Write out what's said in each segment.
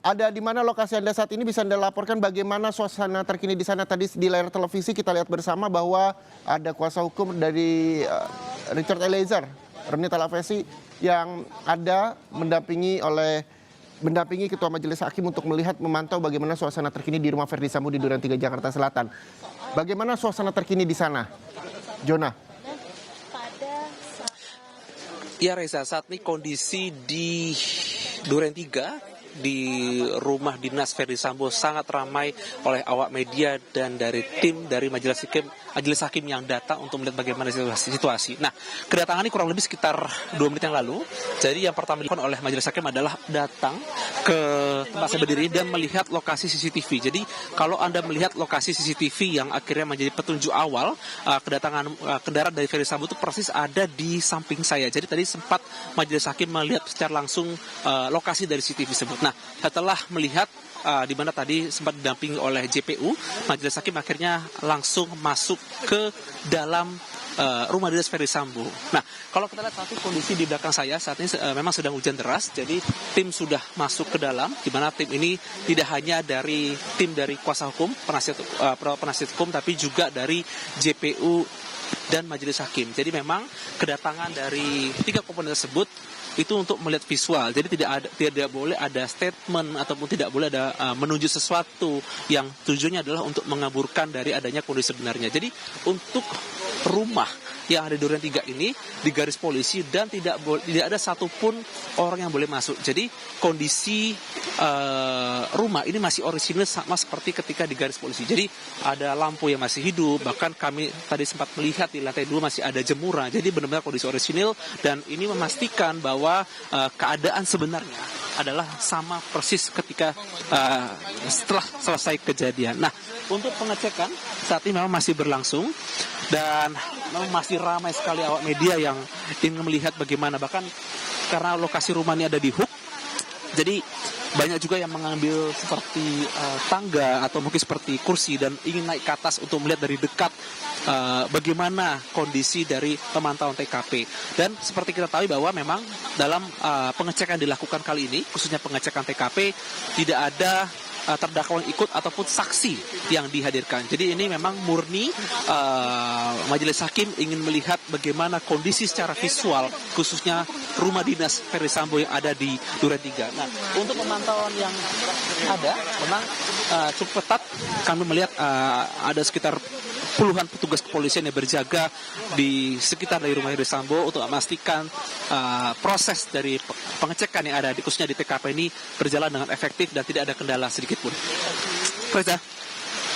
Ada di mana lokasi Anda saat ini, bisa Anda laporkan bagaimana suasana terkini di sana? Tadi di layar televisi kita lihat bersama bahwa ada kuasa hukum dari Richard Eliezer, Roni Talapesi, yang ada mendampingi Ketua Majelis Hakim untuk melihat memantau bagaimana suasana terkini di rumah Verdi Sambo di Duren 3 Jakarta Selatan. Bagaimana suasana terkini di sana, Jona? Ya Reza, saat ini kondisi di Duren 3 di rumah dinas Verdi Sambo sangat ramai oleh awak media dan dari tim dari Majelis Hakim yang datang untuk melihat bagaimana situasi. Nah, kedatangan ini kurang lebih sekitar 2 menit yang lalu. Jadi yang pertama dilakukan oleh Majelis Hakim adalah datang ke tempat saya berdiri dan melihat lokasi CCTV. Jadi kalau Anda melihat lokasi CCTV yang akhirnya menjadi petunjuk awal kedatangan kendaraan dari Verdi Sambo itu persis ada di samping saya. Jadi tadi sempat Majelis Hakim melihat secara langsung lokasi dari CCTV tersebut. Nah, setelah melihat di mana tadi sempat didampingi oleh JPU, Majelis Hakim akhirnya langsung masuk ke dalam rumah dinas Verdi Sambo. Nah, kalau kita lihat saat ini kondisi di belakang saya saat ini memang sedang hujan deras, jadi tim sudah masuk ke dalam, di mana tim ini tidak hanya dari tim dari kuasa hukum, penasihat hukum, tapi juga dari JPU dan Majelis Hakim. Jadi memang kedatangan dari 3 komponen tersebut itu untuk melihat visual. Jadi tidak boleh ada statement ataupun tidak boleh ada menunjuk sesuatu yang tujuannya adalah untuk mengaburkan dari adanya kondisi sebenarnya. Jadi untuk rumah yang ada di Duren 3 ini di garis polisi dan tidak ada satupun orang yang boleh masuk. Jadi kondisi rumah ini masih orisinil sama seperti ketika di garis polisi. Jadi ada lampu yang masih hidup, bahkan kami tadi sempat melihat di lantai 2 masih ada jemuran. Jadi benar-benar kondisi orisinil dan ini memastikan bahwa keadaan sebenarnya adalah sama persis ketika setelah selesai kejadian. Nah, untuk pengecekan saat ini memang masih berlangsung dan memang masih ramai sekali awak media yang ingin melihat bagaimana, bahkan karena lokasi rumah ini ada di Hook, jadi banyak juga yang mengambil seperti tangga atau mungkin seperti kursi dan ingin naik ke atas untuk melihat dari dekat bagaimana kondisi dari pemantauan TKP. Dan seperti kita tahu bahwa memang dalam pengecekan dilakukan kali ini, khususnya pengecekan TKP, tidak ada terdakwa yang ikut ataupun saksi yang dihadirkan. Jadi ini memang murni Majelis Hakim ingin melihat bagaimana kondisi secara visual, khususnya rumah dinas Verdi Sambo yang ada di Duren 3. Nah, untuk pemantauan yang ada memang cukup ketat. Kami melihat ada sekitar puluhan petugas kepolisian yang berjaga di sekitar dari rumah Verdi Sambo untuk memastikan proses dari pengecekan yang ada khususnya di TKP ini berjalan dengan efektif dan tidak ada kendala sedikit pun. Reza.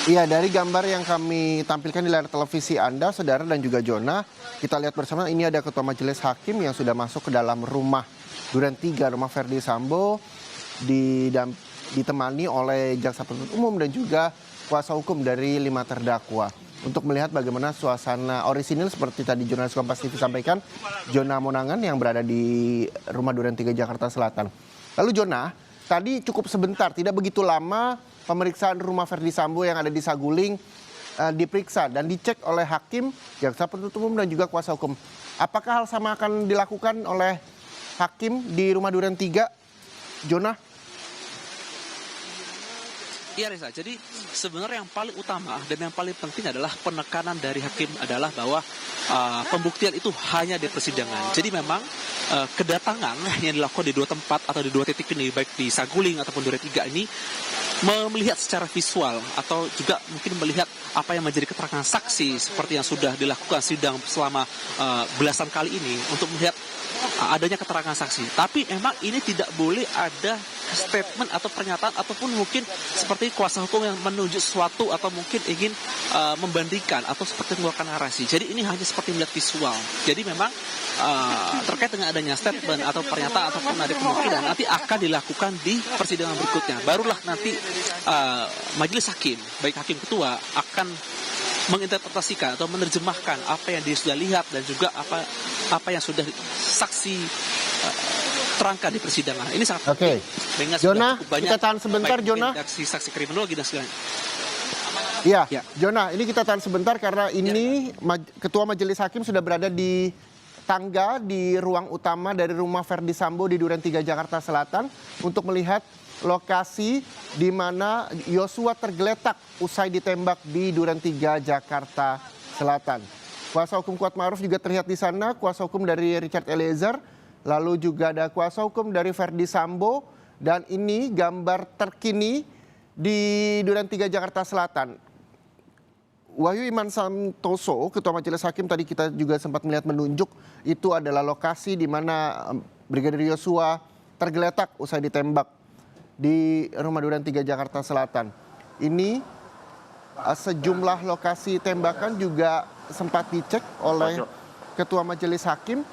Iya, dari gambar yang kami tampilkan di layar televisi Anda, saudara dan juga Jona, kita lihat bersama ini ada Ketua Majelis Hakim yang sudah masuk ke dalam rumah Duren 3, rumah Verdi Sambo, ditemani oleh jaksa penuntut umum dan juga kuasa hukum dari 5 terdakwa. Untuk melihat bagaimana suasana orisinil seperti tadi jurnalis Kompas TV sampaikan, Jona Monangan yang berada di rumah Duren 3 Jakarta Selatan. Lalu Jona, tadi cukup sebentar, tidak begitu lama pemeriksaan rumah Verdi Sambo yang ada di Saguling diperiksa dan dicek oleh hakim, jaksa penuntut umum dan juga kuasa hukum. Apakah hal sama akan dilakukan oleh hakim di rumah Duren 3, Jona? Iya Reza, jadi sebenarnya yang paling utama dan yang paling penting adalah penekanan dari hakim adalah bahwa pembuktian itu hanya di persidangan. Jadi memang kedatangan yang dilakukan di 2 tempat atau di 2 titik ini, baik di Saguling ataupun Duren 3 ini, melihat secara visual atau juga mungkin melihat apa yang menjadi keterangan saksi seperti yang sudah dilakukan sidang selama belasan kali ini untuk melihat adanya keterangan saksi. Tapi memang ini tidak boleh ada statement atau pernyataan ataupun mungkin seperti kuasa hukum yang menunjuk sesuatu atau mungkin ingin membandingkan atau seperti mengeluarkan narasi. Jadi ini hanya seperti melihat visual. Jadi memang terkait dengan adanya statement atau pernyataan ataupun ada kemungkinan nanti akan dilakukan di persidangan berikutnya. Barulah nanti Majelis Hakim, baik hakim ketua, akan menginterpretasikan atau menerjemahkan apa yang dia sudah lihat dan juga apa yang sudah saksi terangkan di persidangan. Ini sangat penting. Oke. Jona, kita tahan sebentar, Jona. Saksi kriminologi dan sebagainya. Iya, ya. Jona, ini kita tahan sebentar karena ini Ketua Majelis Hakim sudah berada di tangga di ruang utama dari rumah Verdi Sambo di Duren 3 Jakarta Selatan untuk melihat lokasi di mana Yosua tergeletak usai ditembak di Duren 3 Jakarta Selatan. Kuasa hukum Kuatma'ruf juga terlihat di sana, kuasa hukum dari Richard Eliezer, lalu juga ada kuasa hukum dari Verdi Sambo, dan ini gambar terkini di Duren 3 Jakarta Selatan. Wahyu Iman Santoso, Ketua Majelis Hakim, tadi kita juga sempat melihat menunjuk itu adalah lokasi di mana Brigadir Yosua tergeletak usai ditembak di rumah Duren 3 Jakarta Selatan. Ini sejumlah lokasi tembakan juga sempat dicek oleh Ketua Majelis Hakim.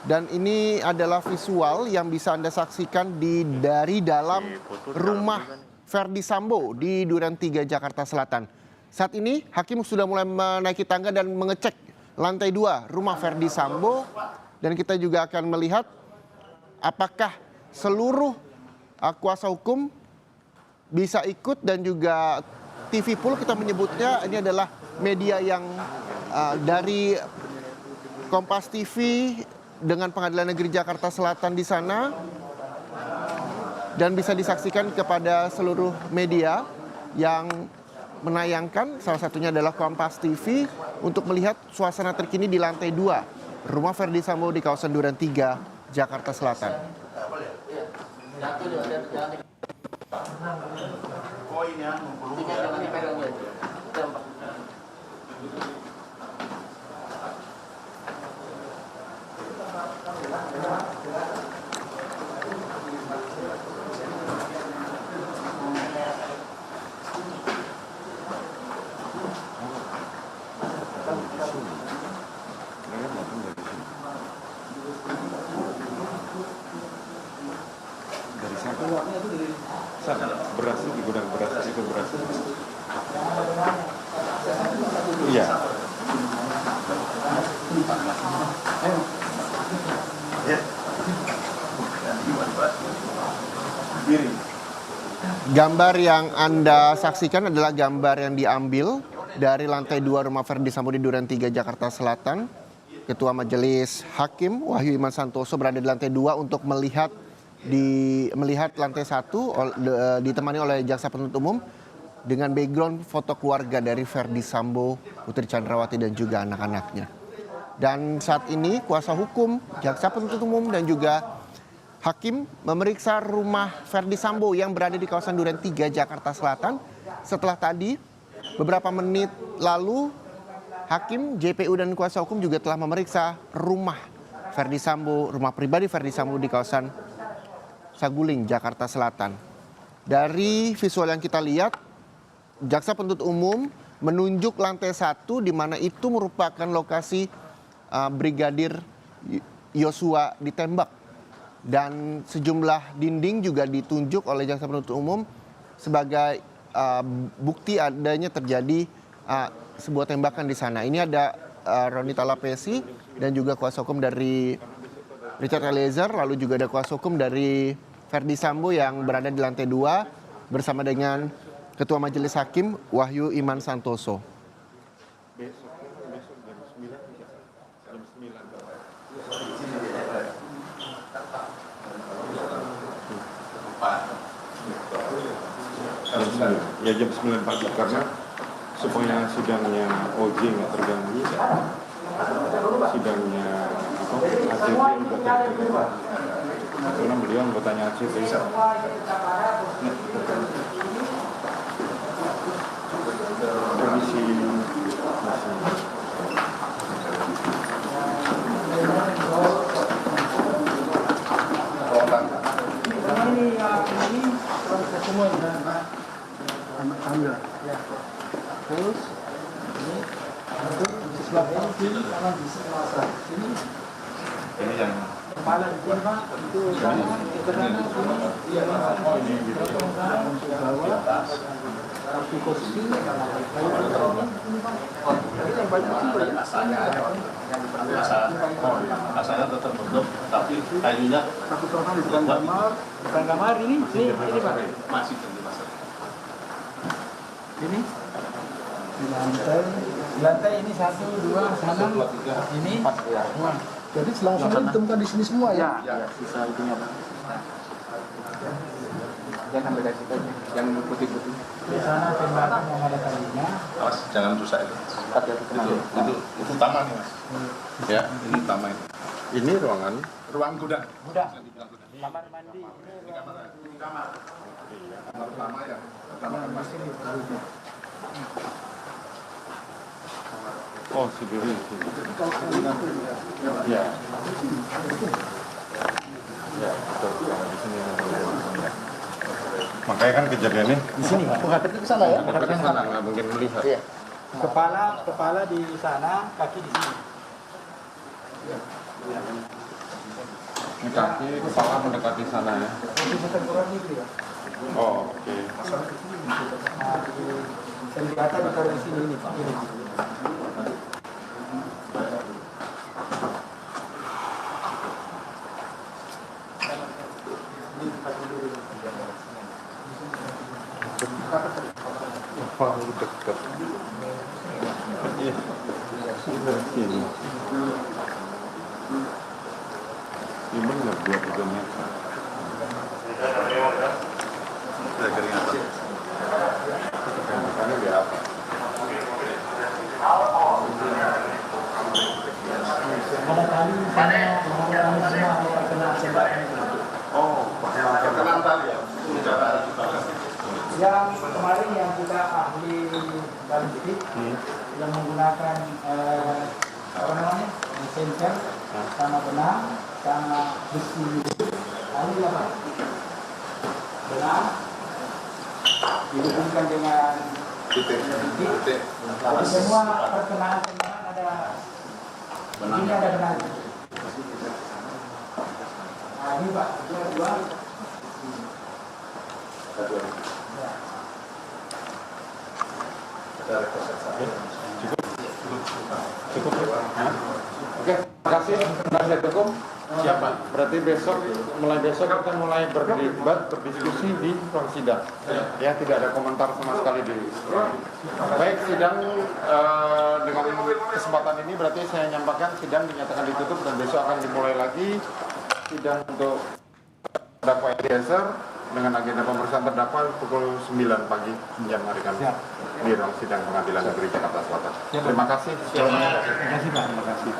Dan ini adalah visual yang bisa Anda saksikan dari dalam rumah Verdi Sambo di Duren 3 Jakarta Selatan. Saat ini Hakim sudah mulai menaiki tangga dan mengecek lantai 2 rumah Verdi Sambo. Dan kita juga akan melihat apakah seluruh kuasa hukum bisa ikut, dan juga TV Pool kita menyebutnya ini adalah media yang dari Kompas TV dengan Pengadilan Negeri Jakarta Selatan di sana, dan bisa disaksikan kepada seluruh media yang menayangkan, salah satunya adalah Kompas TV, untuk melihat suasana terkini di lantai 2 rumah Verdi Sambo di kawasan Duren 3 Jakarta Selatan. Beras di gudang beras itu beras. Iya. Gambar yang Anda saksikan adalah gambar yang diambil dari lantai 2 rumah Verdi Sambo di Duren 3 Jakarta Selatan. Ketua Majelis Hakim Wahyu Iman Santoso berada di lantai 2 untuk melihat lantai 1 ditemani oleh jaksa penuntut umum dengan background foto keluarga dari Verdi Sambo, Putri Chandrawati, dan juga anak-anaknya. Dan saat ini kuasa hukum, jaksa penuntut umum, dan juga Hakim memeriksa rumah Verdi Sambo yang berada di kawasan Duren 3 Jakarta Selatan. Setelah tadi beberapa menit lalu Hakim, JPU, dan kuasa hukum juga telah memeriksa rumah Verdi Sambo, rumah pribadi Verdi Sambo di kawasan Saguling, Jakarta Selatan. Dari visual yang kita lihat, jaksa penuntut umum menunjuk lantai 1 di mana itu merupakan lokasi Brigadir Yosua ditembak. Dan sejumlah dinding juga ditunjuk oleh jaksa penuntut umum sebagai bukti adanya terjadi sebuah tembakan di sana. Ini ada Roni Talapesi dan juga kuasa hukum dari Richard Eliezer, lalu juga ada kuasa hukum dari Verdi Sambo yang berada di lantai 2 bersama dengan Ketua Majelis Hakim Wahyu Iman Santoso. Ya jam 9 pagi, karena supaya sidangnya OJ nggak terganggu, sidangnya ACT juga terganggu, karena beliau anggotanya ACT. Komisi ambil ya. Terus ini sebelah ini kanan di sebelah sini. Ini yang kepala di sini Pak, itu kanan ke kanan sini, iya ini gitu. Bawah tapi posisi ini yang banyak sih banyak. Asalnya tetap bentuk, tapi kayunya Satu kamar di bukan kamar ini Pak. masih tinggi. Ini di lantai lantai ini 1, 2, sana, ini 4 ya. Jadi selang-seling ditemukan di sini semua ya? Ya, sisa itunya Pak. Yang sampai dari situ aja, yang putih-putih. Di sana tembakan yang ada talinya. Awas, jangan rusak itu. Itu taman nih mas. Ya, ini taman itu. Ini ruangan. Ruang gudang. Gudang. Kamar mandi. Ini kamar. Kamar utama ya. Kamar mas. Oh, sendiri. Ya. Ya, betul. Di sini. Makanya kan kejadiannya Di sini, menghadap ke sana ya? ke sana nggak mungkin melihat. Iya. Kepala di sana, kaki di sini. Ini kaki, kepala mendekati sana ya. Bisa terkurang gitu ya. Oh, oke. Nah, senjata ditaruh di sini ini Pak. Ini. Terlalu dekat. Iya. Sini. Ini benar 2 meter. Makanya biar apa? Ada tali di sana, orang-orang semua yang kena tembakan itu. Oh, Kenal tali ya. Yang kemarin yang kita ahli balistik yang menggunakan apa namanya sensor sama benang sama besi ahli apa benang dihubungkan dengan Titik. jadi semua perkenaan ada ini ada benang. Nah ini Pak, dua. cukup ya? Oke, terima kasih penasihat hukum. Siapa? Berarti mulai besok kita mulai berdebat, berdiskusi di ruang sidang. Ya, tidak ada komentar sama sekali di. Baik, sidang dengan kesempatan ini berarti saya nyampaikan sidang dinyatakan ditutup dan besok akan dimulai lagi sidang untuk terdakwa Eliezer dengan agenda pemeriksaan terdakwa pukul 9 pagi jam hari Kamis di ruang sidang Pengadilan Negeri Jakarta Selatan. Terima kasih. Terima kasih Pak. Terima kasih.